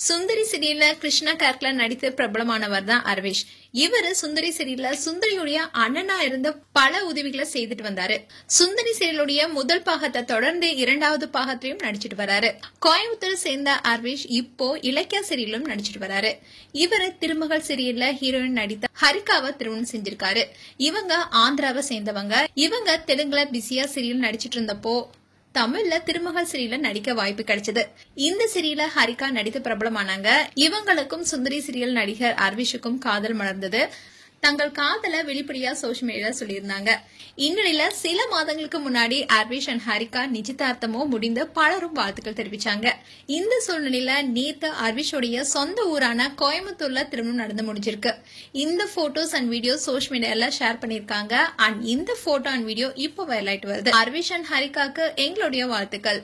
சுந்தரி சீரியல்ல கிருஷ்ணா கேரக்டர்ல நடித்து பிரபலமானவர் தான் அரவிஷ். இவரு சுந்தரி சீரியல்ல சுந்தரியுடைய அண்ணனா இருந்த பல உதவிகளை செய்துட்டு வந்தாரு. சுந்தரி சீரியலுடைய முதல் பாகத்தை தொடர்ந்து இரண்டாவது பாகத்திலையும் நடிச்சிட்டு வராரு. கோயம்புத்தூர் சேர்ந்த அரவிஷ் இப்போ இலக்கிய சீரியலும் நடிச்சிட்டு வராரு. இவரு திருமகள் சீரியல்ல ஹீரோயின் நடித்த ஹரிகாவை திருமணம் செஞ்சிருக்காரு. இவங்க ஆந்திராவை சேர்ந்தவங்க. இவங்க தெலுங்குல பிஸியா சீரியல் நடிச்சிட்டு இருந்தப்போ தமிழ்ல திருமகள் சீரியல்ல நடிக்க வாய்ப்பு கிடைச்சது. இந்த சீரியல்ல ஹரிகா நடித்து பிரபலமானாங்க. இவங்களுக்கும் சுந்தரி சீரியல் நடிகர் அரவிஷுக்கும் காதல் மலர்ந்தது. தங்கள் காதல வெளிப்படையா சோசியல் மீடியால சொல்லியிருந்தாங்க. இந்நிலையில சில மாதங்களுக்கு முன்னாடி அரவிஷ் அண்ட் ஹரிகா நிச்சயதார்த்தமோ முடிந்து பலரும் வாழ்த்துக்கள் தெரிவிச்சாங்க. இந்த சூழ்நிலையில நேத்து அரவிஷோடைய சொந்த ஊரான கோயம்புத்தூர்ல திருமணம் நடந்து முடிஞ்சிருக்கு. இந்த போட்டோஸ் அண்ட் வீடியோ சோசியல் மீடியால ஷேர் பண்ணிருக்காங்க. அண்ட் இந்த போட்டோ அண்ட் வீடியோ இப்போ வைரல் ஆயிட்டு வருது. அரவிஷ் அண்ட் ஹரிகாக்கு எங்களுடைய வாழ்த்துக்கள்.